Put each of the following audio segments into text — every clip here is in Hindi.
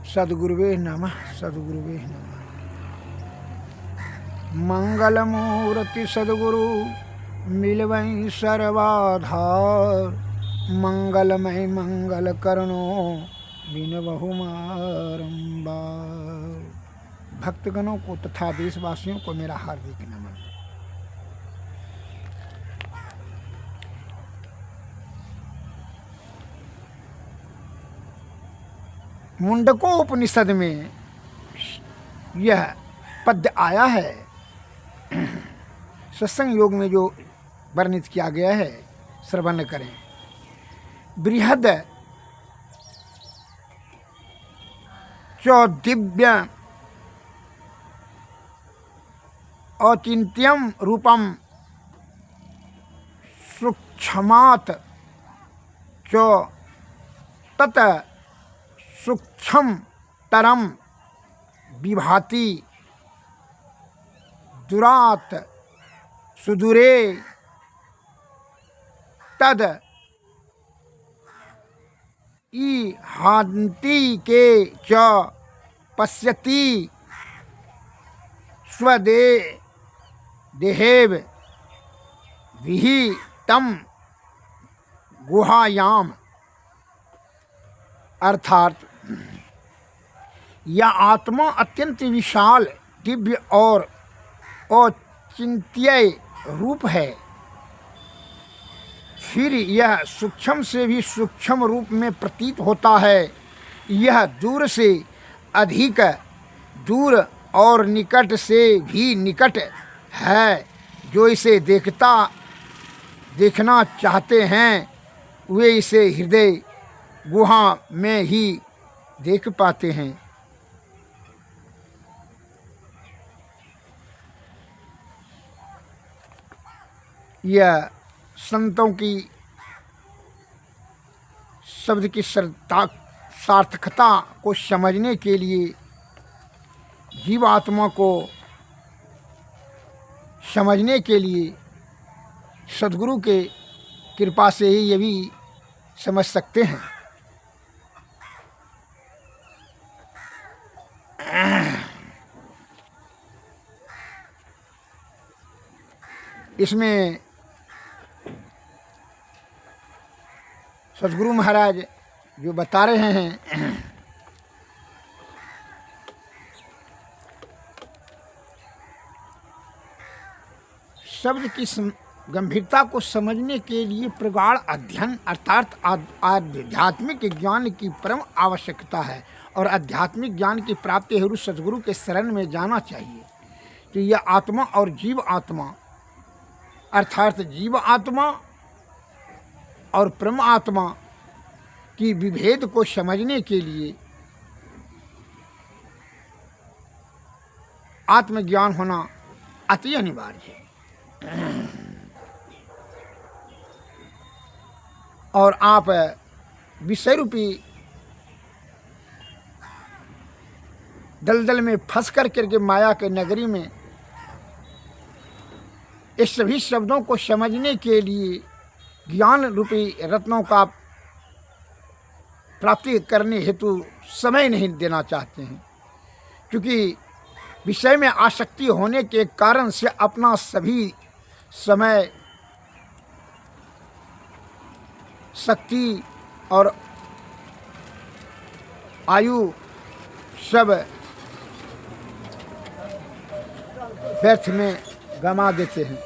सद्गुरुवे नमः, सद्गुरुवे नमः। मंगलमूर्ति सद्गुरु मिलवई सर्वाधार, मंगलमय मंगल करणो बिन बहुमारंबार। भक्तगणों को तथा देशवासियों को मेरा हार्दिक नमन। मुंडकोपनिषद में यह पद्य आया है, सत्संग योग में जो वर्णित किया गया है, श्रवण करें। बृहद चौदिव्य औचिन्त्यम रूपम सूक्ष्मात् च तत सूक्ष्म तरम विभाति दुरात सुदूरे तद ईहान्ति के च पश्यति स्वदे देहेव विहितम गुहायाम। अर्थात यह आत्मा अत्यंत विशाल, दिव्य और अचिंत्य रूप है। फिर यह सूक्ष्म से भी सूक्ष्म रूप में प्रतीत होता है। यह दूर से अधिक दूर और निकट से भी निकट है। जो इसे देखना चाहते हैं वे इसे हृदय गुहा में ही देख पाते हैं। यह संतों की शब्द की सार्थकता को समझने के लिए, जीवात्मा को समझने के लिए सद्गुरु के कृपा से ही ये भी समझ सकते हैं। इसमें सद्गुरु महाराज जो बता रहे हैं, शब्द की गंभीरता को समझने के लिए प्रगाढ़ अध्ययन अर्थात आध्यात्मिक ज्ञान की परम आवश्यकता है और आध्यात्मिक ज्ञान की प्राप्ति हेतु सद्गुरु के शरण में जाना चाहिए। तो यह आत्मा और जीव आत्मा अर्थात जीव आत्मा और परम आत्मा की विभेद को समझने के लिए आत्मज्ञान होना अति अनिवार्य है। और आप विषय रूपी दलदल में फंस करके माया के नगरी में इस सभी शब्दों को समझने के लिए ज्ञान रूपी रत्नों का प्राप्ति करने हेतु समय नहीं देना चाहते हैं, क्योंकि विषय में आसक्ति होने के कारण से अपना सभी समय, शक्ति और आयु सब व्यर्थ में गंवा देते हैं।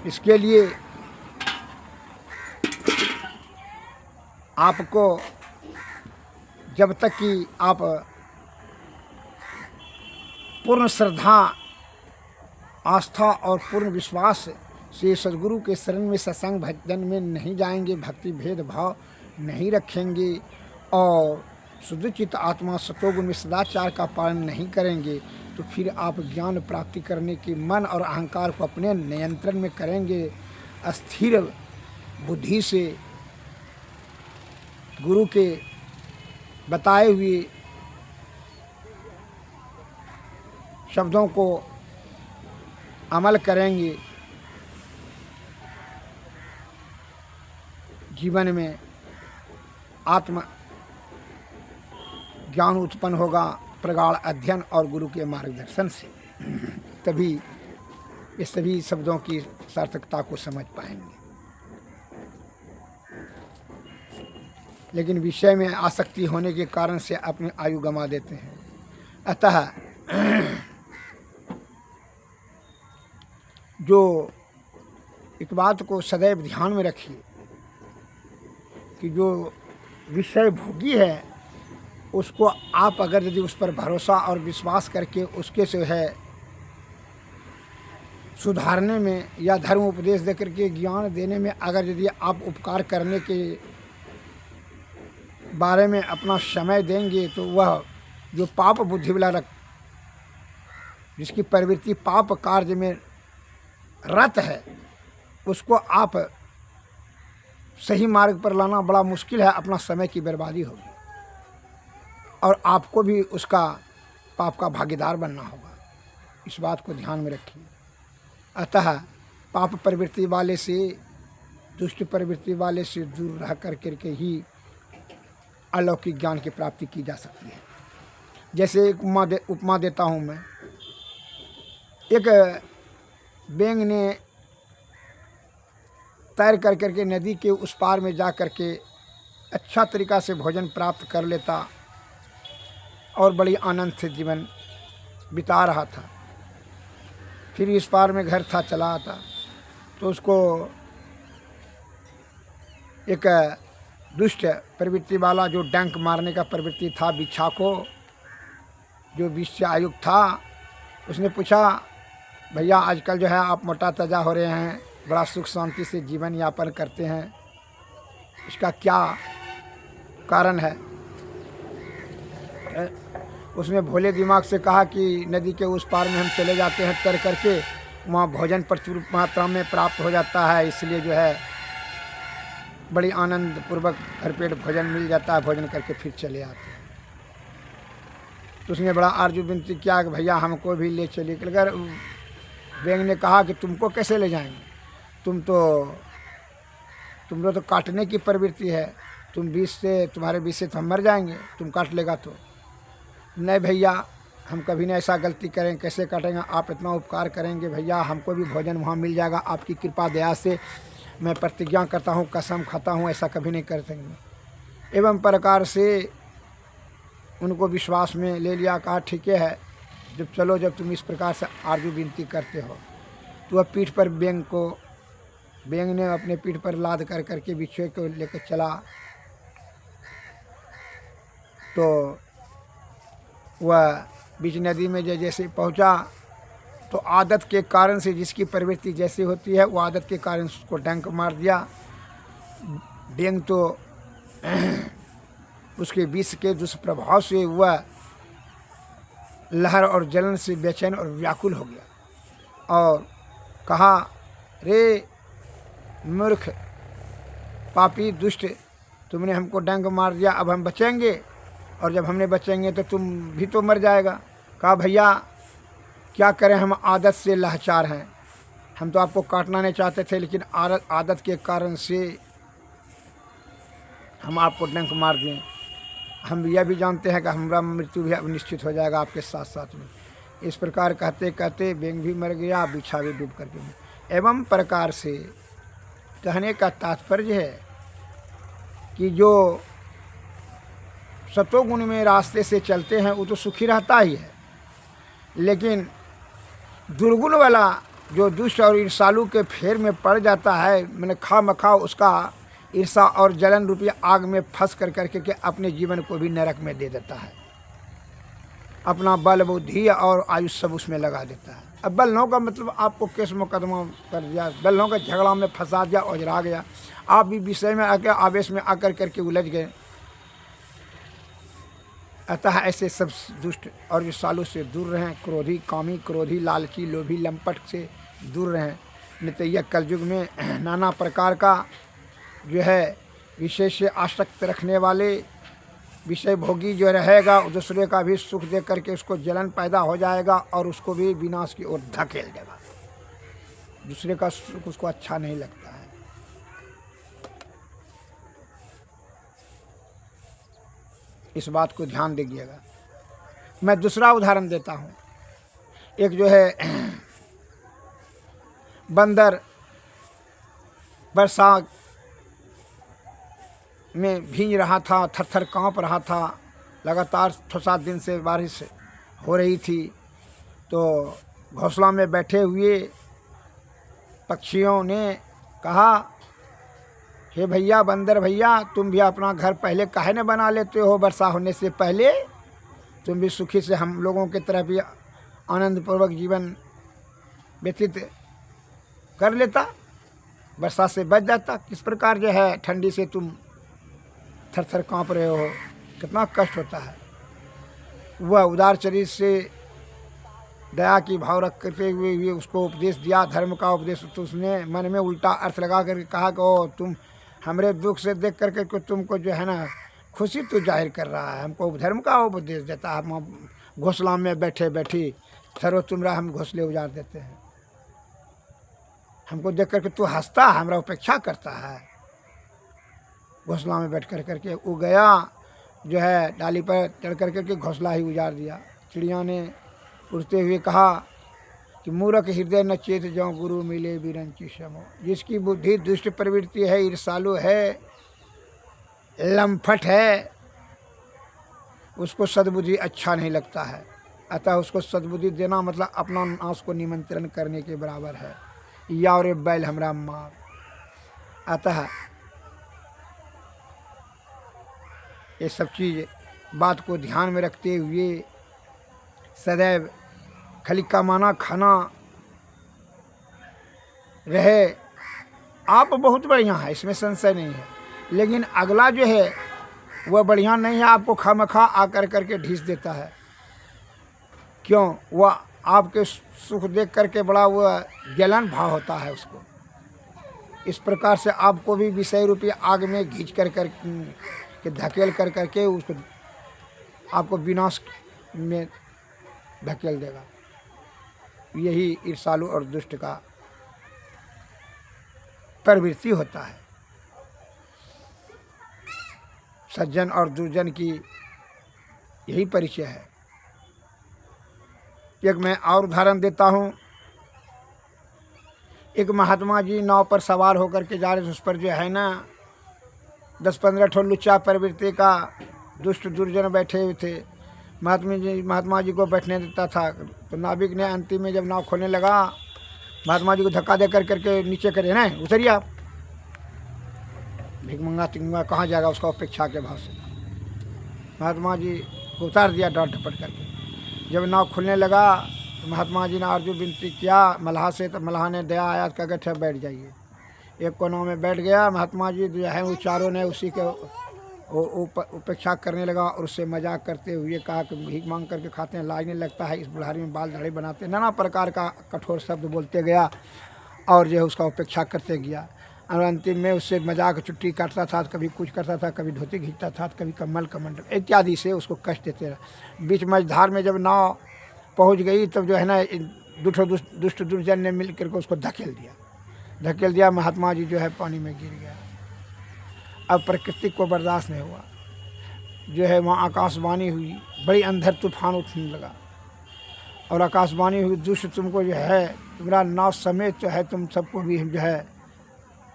इसके लिए आपको जब तक कि आप पूर्ण श्रद्धा, आस्था और पूर्ण विश्वास से सद्गुरु के शरण में सत्संग भजन में नहीं जाएंगे, भक्ति भेदभाव नहीं रखेंगे और शुद्ध चित्त आत्मा सतोगुण में सदाचार का पालन नहीं करेंगे, तो फिर आप ज्ञान प्राप्ति करने के मन और अहंकार को अपने नियंत्रण में करेंगे। अस्थिर बुद्धि से गुरु के बताए हुए शब्दों को अमल करेंगे जीवन में आत्म ज्ञान उत्पन्न होगा प्रगाढ़ अध्ययन और गुरु के मार्गदर्शन से। तभी ये सभी शब्दों की सार्थकता को समझ पाएंगे। लेकिन विषय में आसक्ति होने के कारण से अपनी आयु गंवा देते हैं। अतः जो एक बात को सदैव ध्यान में रखिए कि जो विषय भोगी है उसको आप अगर यदि उस पर भरोसा और विश्वास करके उसके से है सुधारने में या धर्म उपदेश देकर के ज्ञान देने में अगर यदि आप उपकार करने के बारे में अपना समय देंगे तो वह जो पाप बुद्धि वाला जिसकी प्रवृत्ति पाप कार्य में रत है उसको आप सही मार्ग पर लाना बड़ा मुश्किल है। अपना समय की बर्बादी होगी और आपको भी उसका पाप का भागीदार बनना होगा। इस बात को ध्यान में रखिए। अतः पाप प्रवृत्ति वाले से दुष्ट प्रवृत्ति वाले से दूर रह करके ही अलौकिक ज्ञान की प्राप्ति की जा सकती है। जैसे एक उपमा देता हूँ मैं। एक बेंग ने तैर कर करके नदी के उस पार में जा करके अच्छा तरीका से भोजन प्राप्त कर लेता और बड़ी आनंद से जीवन बिता रहा था। फिर इस पार में घर था, चला आता तो उसको एक दुष्ट प्रवृत्ति वाला जो डंक मारने का प्रवृत्ति था बिच्छा को, जो विष से आयुक्त था, उसने पूछा भैया आजकल जो है आप मोटा ताजा हो रहे हैं, बड़ा सुख शांति से जीवन यापन करते हैं, इसका क्या कारण है? उसने भोले दिमाग से कहा कि नदी के उस पार में हम चले जाते हैं तैर करके, वहाँ भोजन प्रचुर मात्रा में प्राप्त हो जाता है, इसलिए जो है बड़ी आनंद पूर्वक भरपेट भोजन मिल जाता है, भोजन करके फिर चले आते हैं। तो उसने बड़ा आरजू विनती किया कि भैया हमको भी ले चलिए। अगर बेंग ने कहा कि तुमको कैसे ले जाएंगे, तुमको तो काटने की प्रवृत्ति है, तुम्हारे विष से तो हम मर जाएंगे, तुम काट लेगा तो। नहीं भैया हम कभी नहीं ऐसा गलती करें, कैसे काटेंगे, आप इतना उपकार करेंगे भैया, हमको भी भोजन वहाँ मिल जाएगा, आपकी कृपा दया से मैं प्रतिज्ञा करता हूँ, कसम खाता हूँ, ऐसा कभी नहीं कर सकेंगे। एवं प्रकार से उनको विश्वास में ले लिया। कहा ठीक है, जब तुम इस प्रकार से आरजू विनती करते हो। तो वह पीठ पर बेंग ने अपने पीठ पर लाद कर करके बिच्छू को लेकर चला। तो वह बीच नदी में जैसे पहुंचा तो आदत के कारण से, जिसकी प्रवृत्ति जैसी होती है वो आदत के कारण उसको डंक मार दिया। बेंग तो उसके विष के दुष्प्रभाव से वह लहर और जलन से बेचैन और व्याकुल हो गया और कहा, रे मूर्ख पापी दुष्ट, तुमने हमको डंक मार दिया, अब हम बचेंगे? और जब हमने बचेंगे तो तुम भी तो मर जाएगा। कहा भैया क्या करें, हम आदत से लाचार हैं, हम तो आपको काटना नहीं चाहते थे, लेकिन आदत के कारण से हम आपको डंक मार दें। हम यह भी जानते हैं कि हमारा मृत्यु भी अब निश्चित हो जाएगा आपके साथ साथ में। इस प्रकार कहते कहते बेंग भी मर गया, बिच्छा भी डूब कर गया। एवं प्रकार से कहने का तात्पर्य है कि जो सतोगुण में रास्ते से चलते हैं वो तो सुखी रहता ही है, लेकिन दुर्गुण वाला जो दुष्ट और ईर्षालु के फेर में पड़ जाता है, मैंने खामखा उसका ईर्षा और जलन रूपी आग में फंस कर करके के अपने जीवन को भी नरक में दे देता है, अपना बल बुद्धि और आयुष सब उसमें लगा देता है। अब बलनों का मतलब आपको केस मुकदमा कर दिया, बलनों का झगड़ा में फंसा दिया, ओझरा गया, आप भी विषय में आकर आवेश में आकर करके उलझ गए। अतः ऐसे सब दुष्ट और ईर्षालु से दूर रहें, क्रोधी कामी क्रोधी लालची लोभी लंपट से दूर रहें। नहीं तो यह कलयुग में नाना प्रकार का जो है विषय से आसक्त रखने वाले विषय भोगी जो रहेगा, दूसरे का भी सुख दे करके उसको जलन पैदा हो जाएगा और उसको भी विनाश की ओर धकेल देगा। दूसरे का सुख उसको अच्छा नहीं लगता है। इस बात को ध्यान दीजिएगा। मैं दूसरा उदाहरण देता हूँ। एक जो है बंदर बरसात में भींज रहा था, थर-थर काँप रहा था, लगातार 6-7 दिन से बारिश हो रही थी। तो घोंसला में बैठे हुए पक्षियों ने कहा, हे भैया बंदर भैया, तुम भी अपना घर पहले काहे न बना लेते हो, वर्षा होने से पहले तुम भी सुखी से हम लोगों की तरह भी आनंदपूर्वक जीवन व्यतीत कर लेता, वर्षा से बच जाता। किस प्रकार जो है ठंडी से तुम थर-थर काँप रहे हो, कितना कष्ट होता है। वह उदार चरित्र से दया की भाव रख करते हुए उसको उपदेश दिया, धर्म का उपदेश। तो उसने मन में उल्टा अर्थ लगा करके कहा कि ओ तुम हमरे दुख से देख करके को तुमको जो है ना खुशी तो जाहिर कर रहा है, हमको धर्म का उपदेश देता है। हम घोंसला में बैठे बैठी सरो तुमरा हम घोंसले उजाड़ देते हैं, हमको देख करके तू हंसता, हमरा उपेक्षा करता है। घोंसला में बैठ कर करके वो गया जो है डाली पर चढ़ कर करके घोंसला ही उजाड़ दिया। चिड़िया ने उड़ते हुए कहा कि मूर्ख हृदय न चेत जाऊँ गुरु मिले बिरंची समो। जिसकी बुद्धि दुष्ट प्रवृत्ति है, ईर्षालु है, लम्फट है, उसको सद्बुद्धि अच्छा नहीं लगता है। अतः उसको सद्बुद्धि देना मतलब अपना नाश को निमंत्रण करने के बराबर है। या और बैल हमरा मार। अतः ये सब चीज़ बात को ध्यान में रखते हुए सदैव खाली कमाना खाना रहे। आप बहुत बढ़िया है, इसमें संशय नहीं है, लेकिन अगला जो है वह बढ़िया नहीं है, आपको खामखा आकर करके ढीस देता है। क्यों? वह आपके सुख देख करके बड़ा वह जलन भाव होता है उसको। इस प्रकार से आपको भी विषय रूपी आग में घींच कर के धकेल कर करके उसको आपको विनाश में धकेल देगा। यही ईर्षालु और दुष्ट का प्रवृत्ति होता है। सज्जन और दुर्जन की यही परिचय है। एक मैं और उदाहरण देता हूँ। एक महात्मा जी नाव पर सवार होकर के जा रहे थे, उस पर जो है ना 10-15 ठो लुच्चा प्रवृत्ति का दुष्ट दुर्जन बैठे हुए थे। महात्मा जी को बैठने देता था। तो नाविक ने अंतिम में जब नाव खोलने लगा, महात्मा जी को धक्का दे कर करके नीचे करे, ना उतरिए आप, भिखमंगा तिंगा कहाँ जाएगा, उसका उपेक्षा के भाव से महात्मा जी को उतार दिया डांट डपट करके। जब नाव खुलने लगा तो महात्मा जी ने अर्जुन विनती किया मल्लाह से, तो मल्लाह ने दया आया कह गए बैठ जाइए। एक कोनों में बैठ गया। महात्मा जी जो है वो चारों ने उसी के उपेक्षा करने लगा और उससे मजाक करते हुए कहा कि भीख मांग करके खाते हैं, लाज नहीं लगता है, इस बुढ़ारी में बाल दाढ़ी बनाते हैं, नाना प्रकार का कठोर शब्द बोलते गया और जो है उसका उपेक्षा करते गया। और अंतिम में उससे मजाक चुट्टी काटता था, कभी कुछ करता था, कभी धोती खींचता था, कभी कम्बल कमंडल इत्यादि से उसको कष्ट देते रहा। बीच मझधार में जब नाव पहुंच गई तब जो है ना दुष्ट दुर्जन ने मिल करके उसको धकेल दिया। महात्मा जी जो है पानी में गिर गया। अब प्रकृति को बर्दाश्त नहीं हुआ, जो है वहाँ आकाशवाणी हुई, बड़ी अंधर तूफान उठने लगा और आकाशवाणी हुई, दुष्ट तुमको जो है तुम्हारा नाव समेत जो है तुम सबको भी हम जो है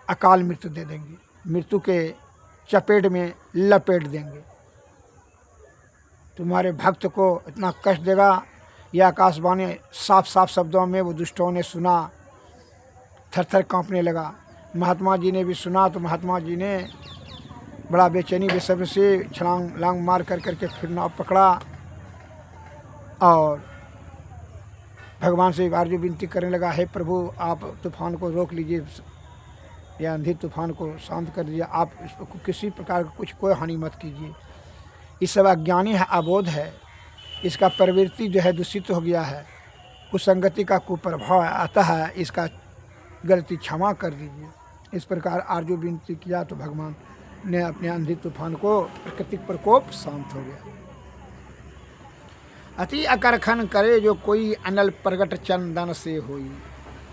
अकाल मृत्यु दे देंगे, मृत्यु के चपेट में लपेट देंगे, तुम्हारे भक्त को इतना कष्ट देगा। यह आकाशवाणी साफ साफ शब्दों में वो दुष्टों ने सुना, थर-थर कांपने लगा। महात्मा जी ने भी सुना तो महात्मा जी ने बड़ा बेचैनी बेसब्री से छलांग लांग मार कर करके फिर नाव पकड़ा और भगवान से अर्जुन विनती करने लगा, हे प्रभु आप तूफान को रोक लीजिए, या अंधी तूफान को शांत कर दीजिए, आप इसको किसी प्रकार का कोई हानि मत कीजिए। ये सब अज्ञानी है, अबोध है, इसका प्रवृत्ति जो है दूषित हो गया है, कुसंगति का कुप्रभाव आता है, इसका गलती क्षमा कर दीजिए। इस प्रकार अर्जुन विनती किया तो भगवान ने अपने अंधी तूफान को प्राकृतिक प्रकोप शांत हो गया। अति अकरखन करे जो कोई अनल प्रगट चंदन से होई।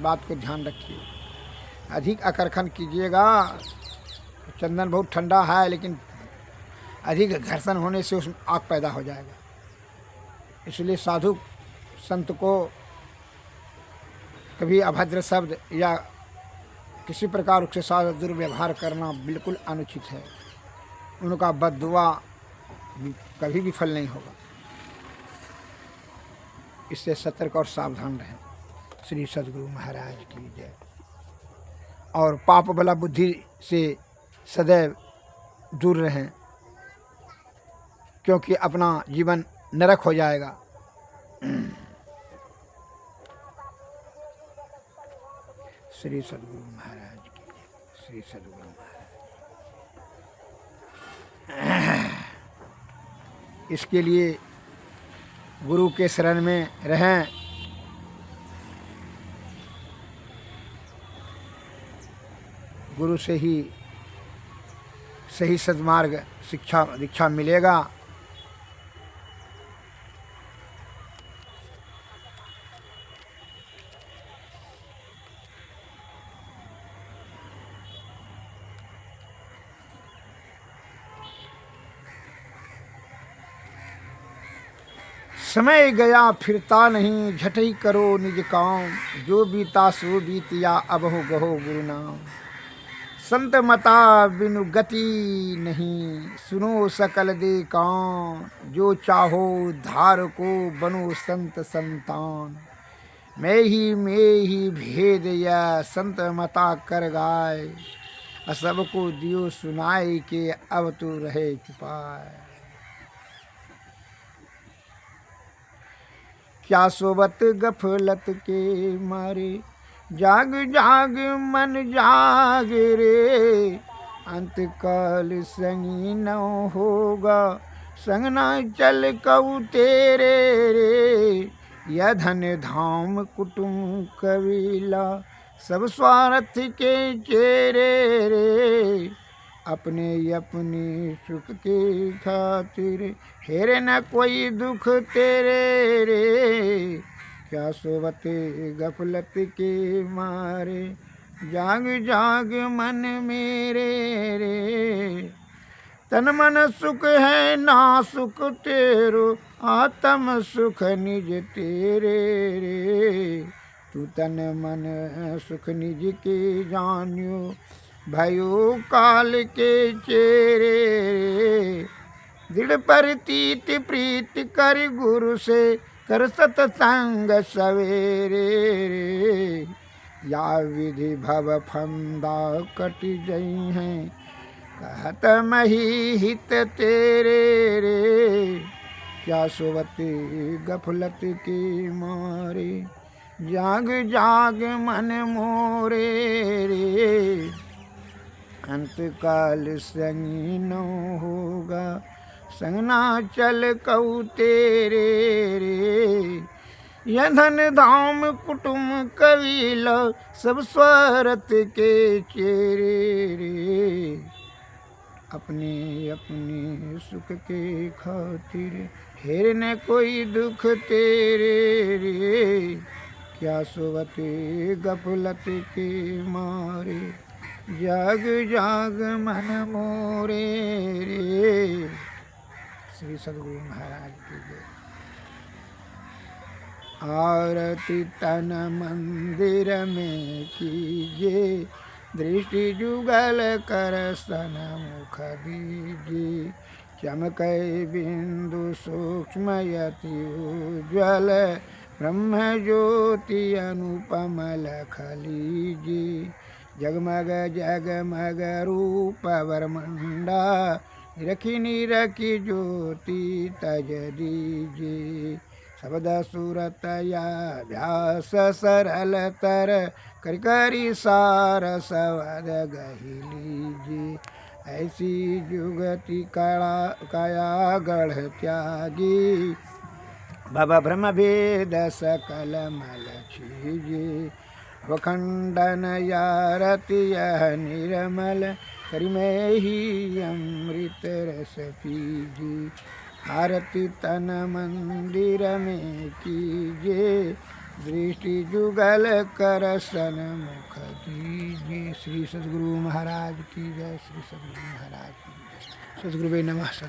बात को ध्यान रखिए, अधिक अकरखन कीजिएगा। चंदन बहुत ठंडा है, लेकिन अधिक घर्षण होने से उसमें आग पैदा हो जाएगा। इसलिए साधु संत को कभी अभद्र शब्द या किसी प्रकार उसके साथ दुर्व्यवहार करना बिल्कुल अनुचित है। उनका बद्दुआ कभी भी फल नहीं होगा। इससे सतर्क और सावधान रहें। श्री सद्गुरु महाराज की जय। और पाप बला बुद्धि से सदैव दूर रहें, क्योंकि अपना जीवन नरक हो जाएगा। श्री सद्गुरु महाराज की जय। श्री सद्गुरु महाराज। इसके लिए गुरु के शरण में रहें। गुरु से ही सही सद्मार्ग शिक्षा दीक्षा मिलेगा। समय गया फिरता नहीं, झटई करो निज काम। जो बीता सो बीतिया, अब हो गहो गुरु नाम। संत मता बिनु गति नहीं, सुनो सकल दे कान। जो चाहो धार को बनो संत संतान। मैं ही भेद या संत मता कर गाय। सबको दियो सुनाए के अब तो रहे चुपाए। क्या सोबत गफलत के मारे, जाग जाग मन जाग रे। अंत काल संगी न होगा, संग न चल कऊ तेरे रे। यह धन धाम कुटुंब कबीला, सब स्वार्थ के चेरे रे। अपने अपने सुख के खातिर, हेरे न कोई दुख तेरे रे। क्या सोवते गफलत के मारे, जाग जाग मन मेरे रे। तन मन सुख है ना सुख तेरो, आत्म सुख निज तेरे रे। तू तन मन सुख निज के जानियो, भयो काल के चेरे। दृढ़ प्रतीत प्रीत कर गुरु से, कर सतसंग सवेरे रे। या विधि भव फंदा कट जई हैं, कहत मही हित तेरे रे। क्या सोवते गफलत के मारे, जाग जाग मन मोरे रे। अंत काल संगी न होगा, संग ना चल कऊ तेरे रे। यह धन धाम कुटुंब कबीला, सब स्वार्थ के चेरे रे। अपने अपने सुख के खातिर, हेर न कोई दुख तेरे रे। क्या सोवते गफलत के मारे, जाग जाग मन मोरे रे। श्री सद्गुरु महाराज की जय। आरती तन मंदिर में कीजिए, दृष्टि जुगल कर सन मुख दीजिए। चमकै बिंदु सूक्ष्म यति उज्ज्वल, ब्रह्म ज्योति अनुपम लख लीजिए। जगमग जगमग रूप वरमंडा, निरखी निरखी ज्योति तज दीजिए। शब्द सूरत या व्यास सरल तर, कर करी सार सवद गही लीजिए। ऐसी जुगति काया गढ़ त्यागी, भव भ्रम भेद सकल मल छीजिए। वखंडन यारति यह निर्मल, करि में ही अमृत रस पीजिए। आरती तन मंदिर में कीजिए, दृष्टि जुगल कर सन मुख दीजिए। श्री सद्गुरु महाराज की जय। श्री सद्गुरु महाराज की जय। सद्गुरुवे नमः।